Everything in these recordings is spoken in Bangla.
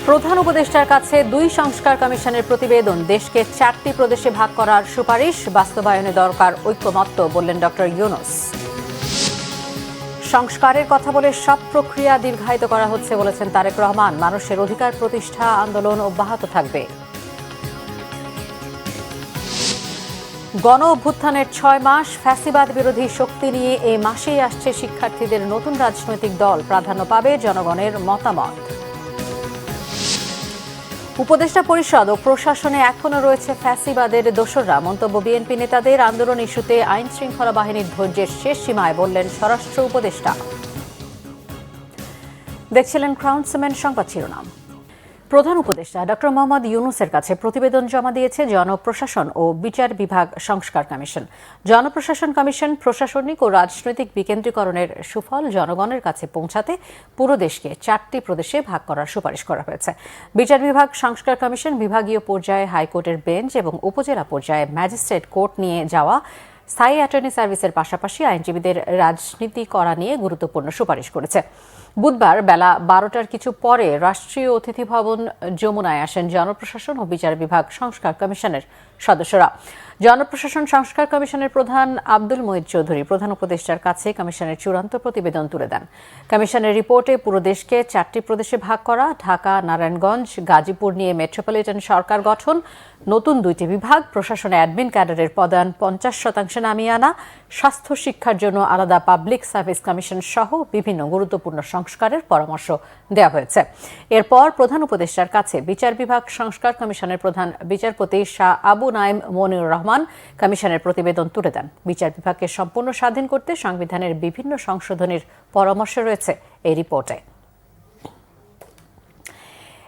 প্রধান উপদেষ্টার কাছে ২ সংস্কার কমিশনের প্রতিবেদন, দেশকে ৪টি প্রদেশে ভাগ করার সুপারিশ বাস্তবায়নে দরকার ঐকমত্য, বললেন ডক্টর ইউনূস। সংস্কারের কথা বলে সব প্রক্রিয়া দীর্ঘায়িত করা হচ্ছে বলেছেন তারেক রহমান। মানুষের অধিকার প্রতিষ্ঠা আন্দোলন অব্যাহত থাকবে। গণ অভ্যুত্থানের ৬ মাস, ফ্যাসিবাদ বিরোধী শক্তি নিয়ে এ মাসেই আসছে শিক্ষার্থীদের নতুন রাজনৈতিক দল, প্রাধান্য পাবে জনগণের মতামত। উপদেষ্টা পরিষদ ও প্রশাসনে এখনো রয়েছে ফ্যাসিবাদের দোসররা, মন্তব্য বিএনপি নেতাদের। আন্দোলন ইস্যুতে আইন শৃঙ্খলা বাহিনীর ধৈর্যের শেষ সীমায়, বললেন স্বরাষ্ট্র উপদেষ্টা। দেখছিলেন ক্রাউন সিমেন্ট সংবাদ শিরোনাম। প্রধান উপদেষ্টা ডক্টর মোহাম্মদ ইউনূসের কাছে প্রতিবেদন জমা দিয়েছে জনপ্রশাসন ও বিচার বিভাগ সংস্কার কমিশন। জনপ্রশাসন কমিশন প্রশাসনিক ও রাজনৈতিক বিকেন্দ্রীকরণের সুফল জনগণের কাছে পৌঁছাতে পুরো দেশকে ৪টি প্রদেশে ভাগ করার সুপারিশ করা হয়েছে। বিচার বিভাগ সংস্কার কমিশন বিভাগীয় পর্যায়ে হাইকোর্টের বেঞ্চ এবং উপজেলা পর্যায়ে ম্যাজিস্ট্রেট কোর্ট নিয়ে যাওয়া স্থায়ী অ্যাটর্নি সার্ভিসের পাশাপাশি আইনজীবীদের রাজনীতি করা নিয়ে গুরুত্বপূর্ণ সুপারিশ করেছে। বুধবার বেলা ১২টার কিছু পরে রাষ্ট্রীয় অতিথি ভবন যমুনায় আসেন জনপ্রশাসন ও বিচার বিভাগ সংস্কার কমিশনের সদস্যরা। জনপ্রশাসন সংস্কার কমিশনের প্রধান আব্দুল মঈদ চৌধুরী প্রধান উপদেষ্টার কাছে কমিশনের চূড়ান্ত প্রতিবেদন তুলে দেন। কমিশনের রিপোর্টে পুরো দেশকে ৪টি প্রদেশে ভাগ করা, ঢাকা, নারায়ণগঞ্জ, গাজীপুর নিয়ে মেট্রোপলিটন সরকার গঠন, নতুন ২টি বিভাগ, প্রশাসনে অ্যাডমিন ক্যাডারের পদায়ন ৫০% নামিয়ে আনা, স্বাস্থ্য শিক্ষার জন্য আলাদা পাবলিক সার্ভিস কমিশন সহ বিভিন্ন গুরুত্বপূর্ণ সংস্কারের পরামর্শ দেওয়া হয়েছে। এরপর প্রধান উপদেষ্টার কাছে বিচার বিভাগ সংস্কার কমিশনের প্রধান বিচারপতি শাহ আবু নাইম মনিউর রহমান কমিশনের প্রতিবেদন তুলে দেন। বিচার বিভাগকে সম্পূর্ণ স্বাধীন করতে সংবিধানের বিভিন্ন সংশোধনীর পরামর্শ রয়েছে এই রিপোর্টে।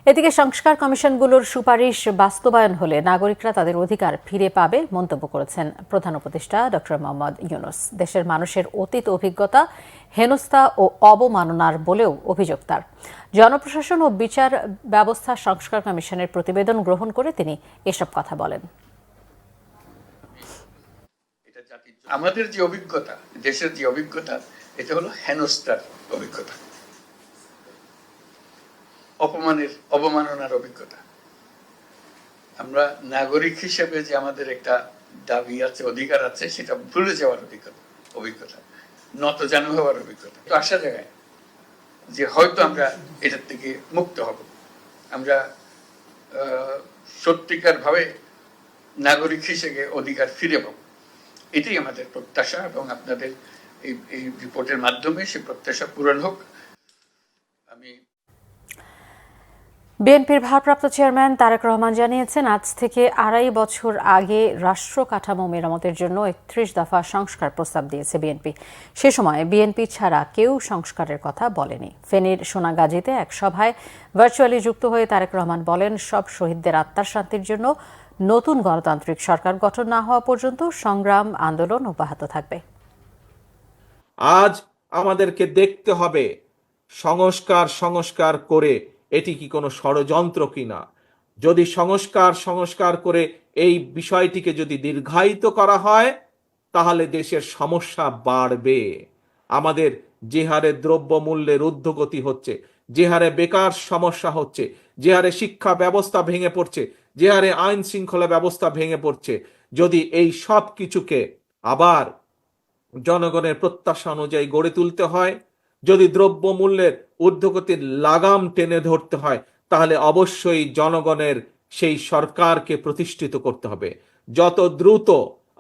এদিকে সংস্কার কমিশনগুলোর সুপারিশ বাস্তবায়ন হলে নাগরিকরা তাদের অধিকার ফিরে পাবে, মন্তব্য করেছেন প্রধান উপদেষ্টা ডক্টর মোহাম্মদ ইউনূস। দেশের মানুষের অতীত অভিজ্ঞতা হেনস্থা ও অবমাননার বলেও অভিযোগ তার। জনপ্রশাসন ও বিচার ব্যবস্থা সংস্কার কমিশনের প্রতিবেদন গ্রহণ করে তিনি এসব কথা বলেন। আমাদের যে অভিজ্ঞতা, দেশের যে অভিজ্ঞতা, এটা হলো হেনস্থার অভিজ্ঞতা, অবমাননার অভিজ্ঞতা। আমরা নাগরিক হিসেবে যে আমাদের একটা দাবি আছে, অধিকার আছে, সেটা ভুলে যাওয়ার অভিজ্ঞতা, নতজানু হওয়ার অভিজ্ঞতা। তো আশা জায়গায় যে হয়তো আমরা এটার থেকে মুক্ত হব, আমরা সত্যিকার ভাবে নাগরিক হিসেবে অধিকার ফিরে পাব, এটাই আমাদের প্রত্যাশা। এবং আপনাদের এই রিপোর্টের মাধ্যমে সে প্রত্যাশা পূরণ হোক। বিএনপির ভারপ্রাপ্ত চেয়ারম্যান তারেক রহমান জানিয়েছেন, আজ থেকে ২.৫ বছর আগে রাষ্ট্র কাঠামো মেরামতের জন্য ৩১ দফা সংস্কার প্রস্তাব দিয়েছে বিএনপি। সে সময় বিএনপি ছাড়া কেউ সংস্কারের কথা বলেনি। ফেনীর সোনাগাজীতে এক সভায় ভার্চুয়ালি যুক্ত হয়ে তারেক রহমান বলেন, সব শহীদদের আত্মার শান্তির জন্য নতুন গণতান্ত্রিক সরকার গঠন না হওয়া পর্যন্ত সংগ্রাম আন্দোলন অব্যাহত থাকবে। আজ আমাদেরকে দেখতে হবে সংস্কার করে এটি কি কোনো ষড়যন্ত্র কিনা। যদি সংস্কার করে এই বিষয়টিকে যদি দীর্ঘায়িত করা হয়, তাহলে দেশের সমস্যা বাড়বে। আমাদের যে হারে দ্রব্যমূল্যের ঊর্ধ্বগতি হচ্ছে, যে হারে বেকার সমস্যা হচ্ছে, যে হারে শিক্ষা ব্যবস্থা ভেঙে পড়ছে, যে হারে আইন শৃঙ্খলা ব্যবস্থা ভেঙে পড়ছে, যদি এই সব কিছুকে আবার জনগণের প্রত্যাশা অনুযায়ী গড়ে তুলতে হয়, যদি দ্রব্যমূল্যের ঊর্ধ্বগতির লাগাম টেনে ধরতে হয়, তাহলে অবশ্যই জনগণের সেই সরকারকে প্রতিষ্ঠিত করতে হবে। যত দ্রুত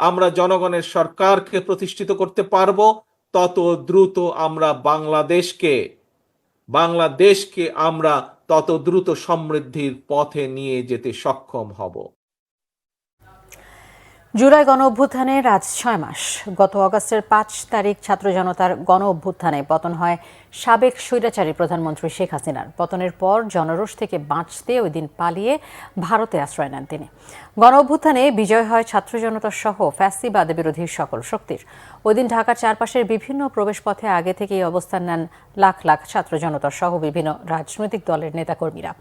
আমরা জনগণের সরকারকে প্রতিষ্ঠিত করতে পারবো, তত দ্রুত আমরা বাংলাদেশকে আমরা তত দ্রুত সমৃদ্ধির পথে নিয়ে যেতে সক্ষম হব। জুলাই গণ অভ্যুত্থানের আজ ৬ মাস। গত অগাস্টের ৫ তারিখ ছাত্র জনতার গণ অভ্যুত্থানে পতন হয় সাবেক স্বৈরাচারী প্রধানমন্ত্রী শেখ হাসিনার। পতনের পর জনরোষ থেকে বাঁচতে ওই দিন পালিয়ে ভারতে আশ্রয় নেন তিনি। গণ অভ্যুত্থানে বিজয় হয় ছাত্র জনতা সহ ফ্যাসিবাদ বিরোধী সকল শক্তির। ওই দিন ঢাকার চারপাশের বিভিন্ন প্রবেশপথে আগে থেকেই অবস্থান নেন লাখ লাখ ছাত্র জনতা সহ বিভিন্ন রাজনৈতিক দলের নেতাকর্মীরা।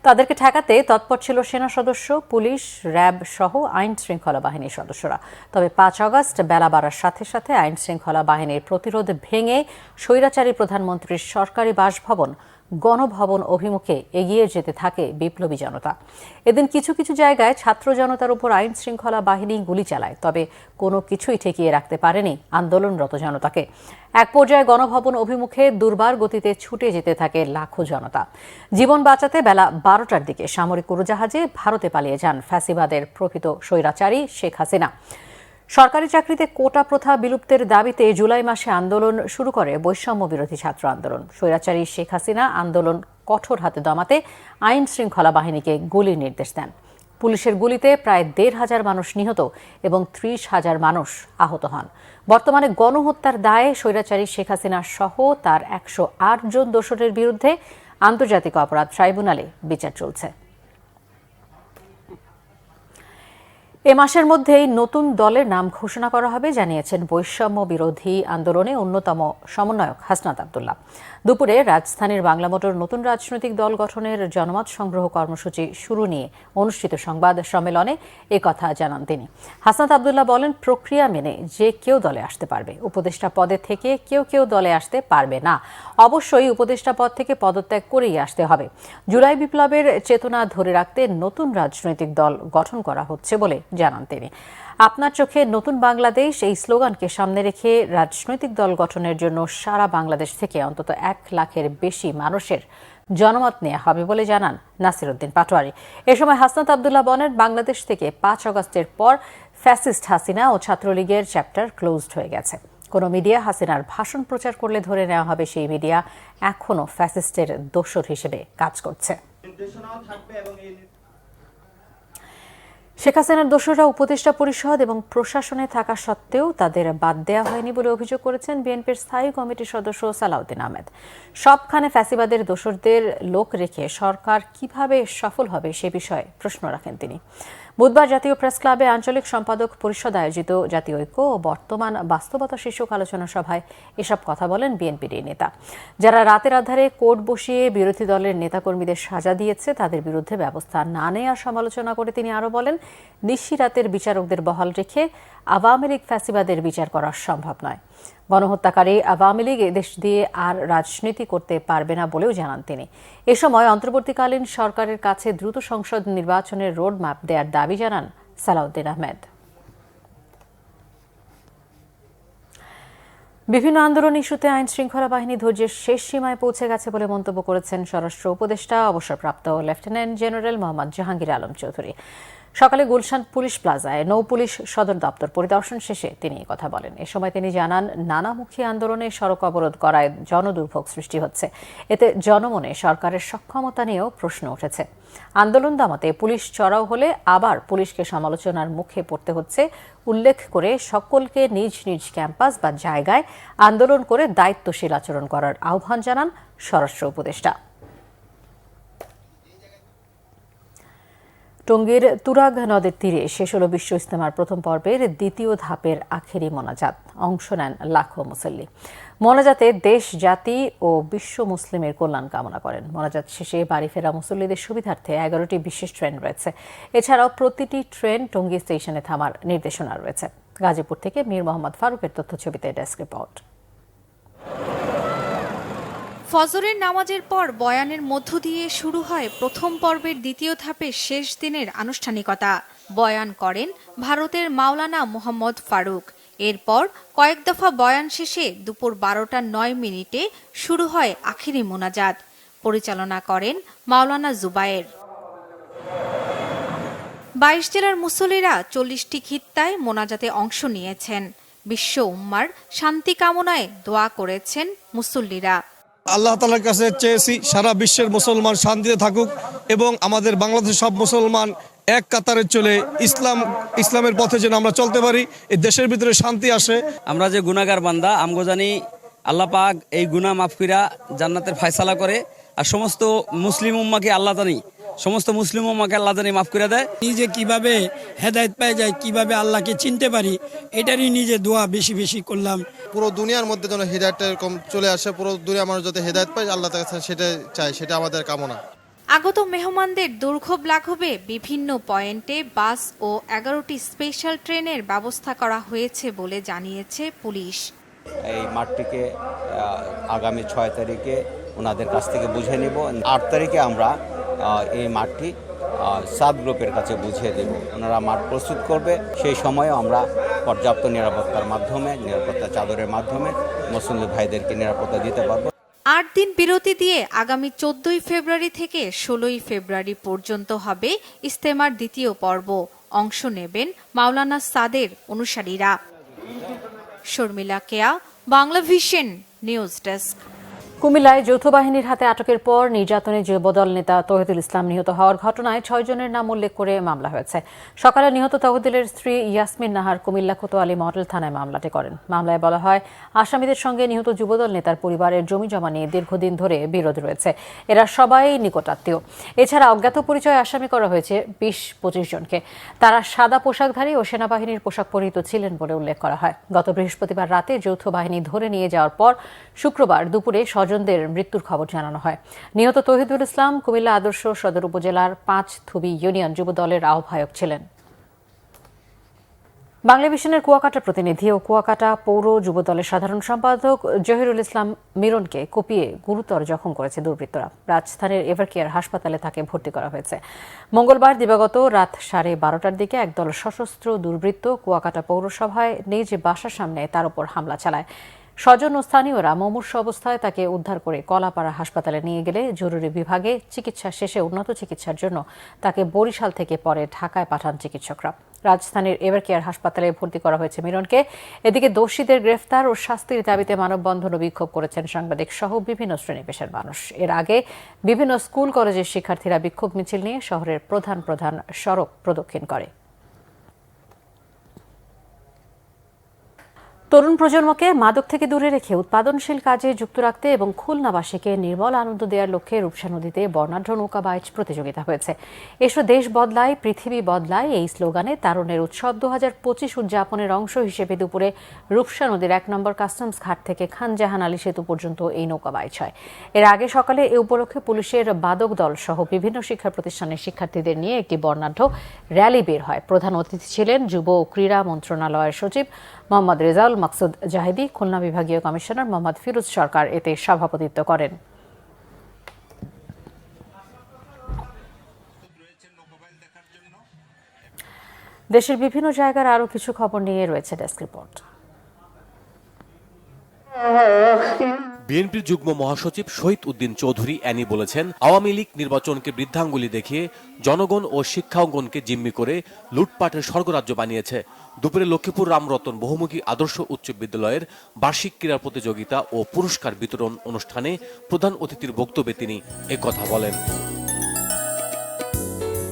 তাদেরকে ঠেকাতে তৎপর ছিল সেনা সদস্য, পুলিশ, র্যাব সহ আইন শৃঙ্খলা বাহিনীর সদস্যরা। তবে ৫ আগস্ট বেলা বাড়ার সাথে সাথে আইন শৃঙ্খলা বাহিনীর প্রতিরোধ ভেঙে স্বৈরাচারী প্রধানমন্ত্রীর সরকারি বাসভবন গণভবন অভিমুখে এগিয়ে যেতে থাকে বিপ্লবী জনতা। এদিন কিছু কিছু জায়গায় ছাত্র জনতার উপর আইন শৃঙ্খলা বাহিনী গুলি চালায়, তবে কোনো কিছুই ঠেকিয়ে রাখতে পারেনি আন্দোলনরত জনতাকে। এক পর্যায়ে গণভবন অভিমুখে দুর্বার গতিতে ছুটে যেতে থাকে লাখো জনতা। জীবন বাঁচাতে বেলা 12টার দিকে সামরিক উড়োজাহাজে ভারতে পালিয়ে যান ফ্যাসিবাদের প্রকৃত স্বৈরাচারী শেখ হাসিনা। সরকারি চাকরিতে কোটা প্রথা বিলুপ্তের দাবিতে জুলাই মাসে আন্দোলন শুরু করে বৈষম্য বিরোধী ছাত্র আন্দোলন। স্বৈরাচারী শেখ হাসিনা আন্দোলন কঠোর হাতে দমাতে আইন শৃঙ্খলা বাহিনীকে গুলির নির্দেশ দেন। পুলিশের গুলিতে প্রায় 1,500 মানুষ নিহত এবং 30,000 মানুষ আহত হন। বর্তমানে গণহত্যার দায়ে স্বৈরাচারী শেখ হাসিনা সহ তার 108 জন দোষরের বিরুদ্ধে আন্তর্জাতিক অপরাধ ট্রাইব্যুনালে বিচার চলছে। এ মাসের মধ্যেই নতুন দলের নাম ঘোষণা করা হবে জানিয়েছেন বৈষম্য বিরোধী আন্দোলনে অন্যতম সমন্বয়ক হাসনাত আব্দুল্লাহ। দুপুরে রাজধানীর বাংলা মোটর নতুন রাজনৈতিক দল গঠনের জনমত সংগ্রহ কর্মসূচি শুরু নিয়ে অনুষ্ঠিত সংবাদ সম্মেলনে একথা জানান তিনি। হাসনাত আব্দুল্লাহ বলেন, প্রক্রিয়া মেনে যে কেউ দলে আসতে পারবে, উপদেষ্টা পদে থেকে কেউ কেউ দলে আসতে পারবে না। অবশ্যই উপদেষ্টা পদ থেকে পদত্যাগ করেই আসতে হবে। জুলাই বিপ্লবের চেতনা ধরে রাখতে নতুন রাজনৈতিক দল গঠন করা হচ্ছে বলে জানান তিনি। আপনার চোখে নতুন বাংলাদেশ এই স্লোগানকে সামনে রেখে রাজনৈতিক দল গঠনের জন্য সারা বাংলাদেশ থেকে অন্তত 1 লাখের বেশি মানুষের জনমত নেওয়া হবে বলে জানান নাসিরউদ্দিন পাটোয়ারি। এ সময় হাসনাত আব্দুল্লাহ বলেন, বাংলাদেশ থেকে 5 আগস্টের পর ফ্যাসিস্ট হাসিনা ও ছাত্রলীগের চ্যাপ্টার ক্লোজড হয়ে গেছে। কোনো মিডিয়া হাসিনার ভাষণ প্রচার করলে ধরে নেওয়া হবে সেই মিডিয়া এখনও ফ্যাসিস্টের দোসর হিসেবে কাজ করছে। শেখ হাসিনার দোসররা উপদেষ্টা পরিষদ এবং প্রশাসনে থাকা সত্ত্বেও তাদের বাদ দেওয়া হয়নি বলে অভিযোগ করেছেন বিএনপির স্থায়ী কমিটির সদস্য সালাউদ্দিন আহমেদ। সবখানে ফ্যাসিবাদের দোসরদের লোক রেখে সরকার কিভাবে সফল হবে সে বিষয়ে প্রশ্ন রাখেন তিনি। বুধবার জাতীয় প্রেস ক্লাবে আঞ্চলিক সম্পাদক পরিষদ আয়োজিত জাতীয় ঐক্য ও বর্তমান বাস্তবতা শীর্ষক আলোচনা সভায় এসব কথা বলেন বিএনপির এই নেতা। যারা রাতের আধারে কোর্ট বসিয়ে বিরোধী দলের নেতাকর্মীদের সাজা দিয়েছে তাদের বিরুদ্ধে ব্যবস্থা না নেওয়ার সমালোচনা করে তিনি আরও বলেন, নিশিরাতের বিচারকদের বহাল রেখে আওয়ামী লীগ ফ্যাসিবাদের বিচার করা সম্ভব নয়। গণহত্যাকারী আওয়ামী লীগ এদেশ দিয়ে আর রাজনীতি করতে পারবে না বলেও জানান তিনি। এ সময় অন্তর্বর্তীকালীন সরকারের কাছে দ্রুত সংসদ নির্বাচনের রোড ম্যাপ দেওয়ার দাবি জানান সালাউদ্দিন আহমেদ। বিভিন্ন আন্দোলন ইস্যুতে আইন শৃঙ্খলা বাহিনী ধৈর্যের শেষ সীমায় পৌঁছে গেছে বলে মন্তব্য করেছেন স্বরাষ্ট্র উপদেষ্টা অবসরপ্রাপ্ত লেফটেন্যান্ট জেনারেল মোহাম্মদ জাহাঙ্গীর আলম চৌধুরী। সকালে গুলশান পুলিশ প্লাজায় নৌ পুলিশ সদর দপ্তর পরিদর্শন শেষে তিনি কথা বলেন। এ সময় তিনি জানান, নানামুখী আন্দোলনে সড়ক অবরোধ করায় জনদুর্ভোগ সৃষ্টি হচ্ছে। এতে জনমনে সরকারের সক্ষমতা নিয়েও প্রশ্ন উঠেছে। আন্দোলন দমাতে পুলিশ চড়াও হলে আবার পুলিশকে সমালোচনার মুখে পড়তে হচ্ছে উল্লেখ করে সকলকে নিজ নিজ ক্যাম্পাস বা জায়গায় আন্দোলন করে দায়িত্বশীল আচরণ করার আহ্বান জানান স্বরাষ্ট্র উপদেষ্টা। টঙ্গীর তুরাগ নদের তীরে শেষ হল বিশ্ব ইজতেমার প্রথম পর্বের দ্বিতীয় ধাপের আখেরি মোনাজাত। অংশ নেন লাখো মুসল্লি। মোনাজাতে দেশ, জাতি ও বিশ্ব মুসলিমের কল্যাণ কামনা করেন। মোনাজাত শেষে বাড়ি ফেরা মুসল্লিদের সুবিধার্থে 11টি বিশেষ ট্রেন রয়েছে। এছাড়াও প্রতিটি ট্রেন টঙ্গী স্টেশনে থামার নির্দেশনা রয়েছে। গাজীপুর থেকে মীর মোহাম্মদ ফারুকের তথ্যছবিতে ডেস্ক রিপোর্ট। ফজরের নামাজের পর বয়ানের মধ্য দিয়ে শুরু হয় প্রথম পর্বের দ্বিতীয় ধাপের শেষ দিনের আনুষ্ঠানিকতা। বয়ান করেন ভারতের মাওলানা মোহাম্মদ ফারুক। এরপর কয়েক দফা বয়ান শেষে দুপুর 12:09 শুরু হয় আখিরি মোনাজাত। পরিচালনা করেন মাওলানা জুবায়ের। 22 জেলার মুসল্লিরা 40টি খিত্তায় মোনাজাতে অংশ নিয়েছেন। বিশ্ব উম্মার শান্তি কামনায় দোয়া করেছেন মুসল্লিরা। আল্লাহ তাআলার কাছে চেয়েছি সারা বিশ্বের মুসলমান শান্তিতে থাকুক এবং আমাদের বাংলাদেশের সব মুসলমান এক কাতারে চলে ইসলামের পথে যেন আমরা চলতে পারি, এই দেশের ভিতরে শান্তি আসে। আমরা যে গুনাহগার বান্দা, আমগো জানি আল্লাহ পাক এই গুনাহ মাফ কইরা জান্নাতের ফয়সালা করে। আর সমস্ত মুসলিম উম্মাকে আল্লাহ জানি মাফ করে দেয়। নিজে কিভাবে হেদায়েত পেয়ে যায়, কিভাবে আল্লাহকে চিনতে পারি, এটারই নিজে দোয়া বেশি বেশি করলাম। পুরো দুনিয়ার মধ্যে যেন হেদায়েতটা এরকম চলে আসে, পুরো দুনিয়া মানুষ যাতে হেদায়েত পায়, আল্লাহ তাআলা সেটা চায়, সেটা আমাদের কামনা। আগত মেহমানদের দুর্ভোগ লাঘবে বিভিন্ন পয়েন্টে বাস ও 11টি স্পেশাল ট্রেনের ব্যবস্থা করা হয়েছে বলে জানিয়েছে পুলিশ। এই মাঠটিকে আগামী 6 তারিখে ওনাদের কাছ থেকে বুঝে নেব। 8 তারিখে আমরা এই মাঠটি সাদ গ্রুপের কাছে বুঝিয়ে দেব, ওনারা মাঠ প্রস্তুত করবে। সেই সময়ও আমরা পর্যাপ্ত নিরাপত্তার মাধ্যমে, নিরাপত্তা চাদরের মাধ্যমে মুসল্লি ভাইদেরকে নিরাপত্তা দিতে পারবো। 8 দিন বিরতি দিয়ে আগামী 14ই ফেব্রুয়ারি থেকে 16ই ফেব্রুয়ারি পর্যন্ত হবে ইজতেমার দ্বিতীয় পর্ব। অংশ নেবেন মাওলানা সাদের অনুসারীরা। শর্মিলা কেয়া, বাংলা ভিশন নিউজ ডেস্ক। কুমিল্লায় যৌথ বাহিনীর হাতে আটকের পর নির্যাতনে যুবদল নেতা তৌহিদুল ইসলাম নিহত হওয়ার ঘটনায় 6 জনের নাম উল্লেখ করে মামলা হয়েছে। সকালে নিহত তৌহিদুলের স্ত্রী ইয়াসমিন নাহার কুমিল্লা কোতোয়ালি মডেল থানায় মামলাটি করেন। মামলায় বলা হয়, আসামিদের সঙ্গে নিহত যুবদল নেতার পরিবারের জমি জমা নিয়ে দীর্ঘদিন ধরে বিরোধ রয়েছে। এরা সবাই নিকটাত্মীয়। এছাড়া অজ্ঞাত পরিচয়ে আসামি করা হয়েছে 20-25 জনকে। তারা সাদা পোশাকধারী ও সেনাবাহিনীর পোশাক পরিহিত ছিলেন বলে উল্লেখ করা হয়। গত বৃহস্পতিবার রাতে যৌথ বাহিনী ধরে নিয়ে যাওয়ার পর শুক্রবার দুপুরে স্বজনদের মৃত্যুর খবর জানানো হয়। নিহত তৌহিদুল ইসলাম কুমিল্লা আদর্শ সদর উপজেলার 5 থুবি ইউনিয়ন যুব দলের আহ্বায়ক ছিলেন। বাংলা ভিশনের কুয়াকাটা প্রতিনিধি ও কুয়াকাটা পৌর যুব দলের সাধারণ সম্পাদক জহিরুল ইসলাম মিরনকে কুপিয়ে গুরুতর জখম করেছে দুর্বৃত্তরা। রাজধানীর এভারকেয়ার হাসপাতালে তাকে ভর্তি করা হয়েছে। মঙ্গলবার দিবাগত রাত 12:30টার দিকে একদল সশস্ত্র দুর্বৃত্ত কুয়াকাটা পৌরসভায় নিজ বাসার সামনে তার উপর হামলা চালায়। স্বজন ও স্থানীয়রা মুমূর্ষ অবস্থায় তাকে উদ্ধার করে কলাপাড়া হাসপাতালে নিয়ে গেলে জরুরি বিভাগে চিকিৎসা শেষে উন্নত চিকিৎসার জন্য তাকে বরিশাল থেকে পরে ঢাকায় পাঠান চিকিৎসকরা। রাজধানীর এভারকেয়ার হাসপাতালে ভর্তি করা হয়েছে মিরনকে। এদিকে দোষীদের গ্রেফতার ও শাস্তির দাবিতে মানববন্ধন ও বিক্ষোভ করেছেন সাংবাদিক সহ বিভিন্ন শ্রেণী পেশার মানুষ। এর আগে বিভিন্ন স্কুল কলেজের শিক্ষার্থীরা বিক্ষোভ মিছিল নিয়ে শহরের প্রধান প্রধান সড়ক প্রদক্ষিণ করে। তরুণ প্রজন্মকে মাদক থেকে দূরে রেখে উৎপাদনশীল কাজে যুক্ত রাখতে এবং খুলনাবাসীকে নির্মল আনন্দ দেওয়ার লক্ষ্যে রূপসা নদীতে বর্ণাঢ্য নৌকা বাইচ প্রতিযোগিতা হয়েছে। এসো দেশ বদলায়, পৃথিবী বদলায় এই স্লোগানে তারুণের উৎসব 2025 উদযাপনের অংশ হিসেবে দুপুরে রূপসা নদীর 1 নম্বর কাস্টমস ঘাট থেকে খান জাহান আলী সেতু পর্যন্ত এই নৌকা বাইচ হয়। এর আগে সকালে এ উপলক্ষে পুলিশের বাদক দল সহ বিভিন্ন শিক্ষা প্রতিষ্ঠানের শিক্ষার্থীদের নিয়ে একটি বর্ণাঢ্য র্যালি বের হয়। প্রধান অতিথি ছিলেন যুব ও ক্রীড়া মন্ত্রণালয়ের সচিব মোহাম্মদ রেজাউল মাকসুদ জাহিদি। খুলনা বিভাগীয় কমিশনার মোহাম্মদ ফিরোজ সরকার এতে সভাপতিত্ব করেন। দেশের বিভিন্ন জায়গার আরও কিছু খবর নিয়ে রয়েছে ডেস্ক রিপোর্ট। বিএনপির যুগ্ম মহাসচিব শহীদ উদ্দিন চৌধুরী অ্যানি বলেছেন, আওয়ামী লীগ নির্বাচনকে বৃদ্ধাঙ্গুলি দেখিয়ে জনগণ ও শিক্ষাঙ্গনকে জিম্মি করে লুটপাটের স্বর্গরাজ্য বানিয়েছে। দুপুরে লক্ষ্মীপুর রামরতন বহুমুখী আদর্শ উচ্চ বিদ্যালয়ের বার্ষিক ক্রীড়া প্রতিযোগিতা ও পুরস্কার বিতরণ অনুষ্ঠানে প্রধান অতিথির বক্তব্যে তিনি একথা বলেন।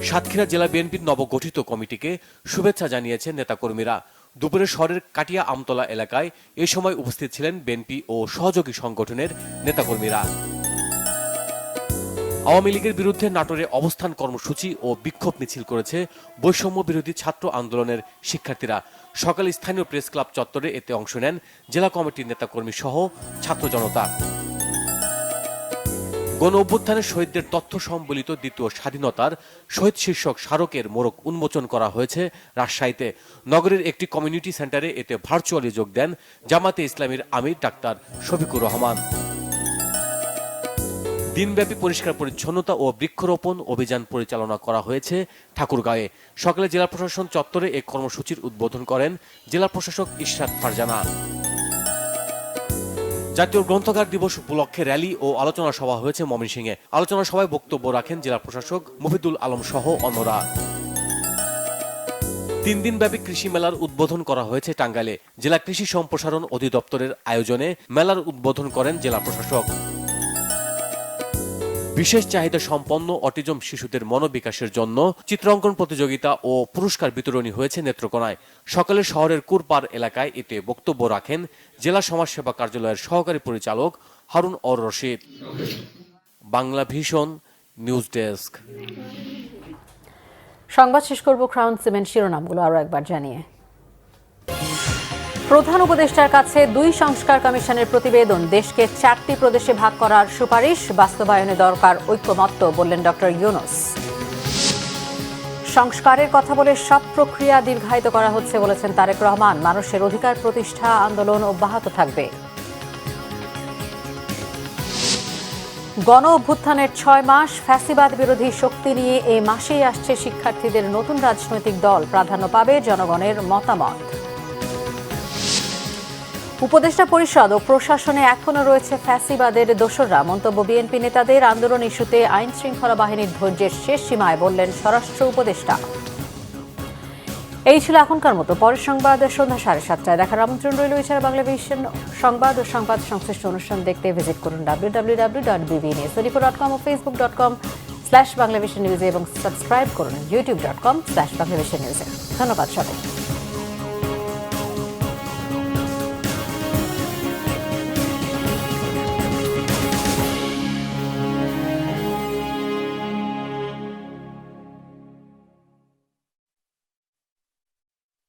সাতক্ষীরা জেলা বিএনপির নবগঠিত কমিটিকে শুভেচ্ছা জানিয়েছেন নেতাকর্মীরা। দুপুরে শহরের কাটিয়া আমতলা এলাকায় এ সময় উপস্থিত ছিলেন বিএনপি ও সহযোগী সংগঠনের নেতাকর্মীরা। আওয়ামী লীগের বিরুদ্ধে নাটোরে অবস্থান কর্মসূচি ও বিক্ষোভ মিছিল করেছে বৈষম্য বিরোধী ছাত্র আন্দোলনের শিক্ষার্থীরা। সকালে স্থানীয় প্রেস ক্লাব চত্বরে এতে অংশ নেন জেলা কমিটির নেতাকর্মী সহ ছাত্র জনতা। গণ অভ্যুত্থানের শহীদদের তথ্য সম্বলিত দ্বিতীয় স্বাধীনতার শহীদ শীর্ষক স্মারকের মোড়ক উন্মোচন করা হয়েছে রাজশাহীতে। নগরের একটি কমিউনিটি সেন্টারে এতে ভার্চুয়ালি যোগ দেন জামাতে ইসলামীর আমির ডাক্তার শফিকুর রহমান। দিনব্যাপী পরিষ্কার পরিচ্ছন্নতা ও বৃক্ষরোপণ অভিযান পরিচালনা করা হয়েছে ঠাকুরগাঁয়ে। সকালে জেলা প্রশাসন চত্বরে এই কর্মসূচির উদ্বোধন করেন জেলা প্রশাসক ইশরাত ফারজানা। জাতীয় গ্রন্থাগার দিবস উপলক্ষে র্যালি ও আলোচনা সভা হয়েছে ময়মনসিংহে। আলোচনা সভায় বক্তব্য রাখেন জেলা প্রশাসক মফিদুল আলম সহ অন্যরা। 3 দিনব্যাপী কৃষি মেলার উদ্বোধন করা হয়েছে টাঙ্গাইলে। জেলা কৃষি সম্প্রসারণ অধিদপ্তরের আয়োজনে মেলার উদ্বোধন করেন জেলা প্রশাসক। বিশেষ চাহিদা সম্পন্ন অটিজম শিশুদের মনোবিকাশের জন্য চিত্রাঙ্কন প্রতিযোগিতা ও পুরস্কার বিতরণী হয়েছে নেত্রকোনায়। সকালে শহরের কুরপার এলাকায় এতে বক্তব্য রাখেন জেলা সমাজসেবা কার্যালয়ের সহকারী পরিচালক Harun or Rashid. Bangla vision news desk. সংবাদ শেষ করব ক্রাউন সিমেন্ট শিরোনামগুলো আরও একবার জানিয়ে। প্রধান উপদেষ্টার কাছে 2 সংস্কার কমিশনের প্রতিবেদন, দেশকে 4টি প্রদেশে ভাগ করার সুপারিশ বাস্তবায়নে দরকার ঐক্যমত্য, বললেন ডক্টর ইউনূস। সংস্কারের কথা বলে সব প্রক্রিয়া দীর্ঘায়িত করা হচ্ছে বলেছেন তারেক রহমান। মানুষের অধিকার প্রতিষ্ঠা আন্দোলন অব্যাহত থাকবে। গণ অভ্যুত্থানের 6 মাস, ফ্যাসিবাদ বিরোধী শক্তি নিয়ে এই মাসেই আসছে শিক্ষার্থীদের নতুন রাজনৈতিক দল, প্রাধান্য পাবে জনগণের মতামত। উপদেষ্টা পরিষদ ও প্রশাসনে এখনো রয়েছে ফ্যাসিবাদের দোসররা, মন্তব্য বিএনপি নেতাদের। আন্দোলন ইস্যুতে আইন শৃঙ্খলা বাহিনীর ধৈর্যের শেষ সীমায়, বললেন স্বরাষ্ট্র উপদেষ্টা। এই ছিল এখনকার মতো। পরের সংবাদ সন্ধ্যা 7:30টায় দেখার আমন্ত্রণ রইল। এছাড়া বাংলাভিশন সংবাদ ও সংবাদ সংশ্লিষ্ট অনুষ্ঠান দেখতে ভিজিট করুন www.bbnews24.com ও facebook.com/banglavisionnews এবং সাবস্ক্রাইব করুন youtube.com/banglavisionnews। ধন্যবাদ সবাই।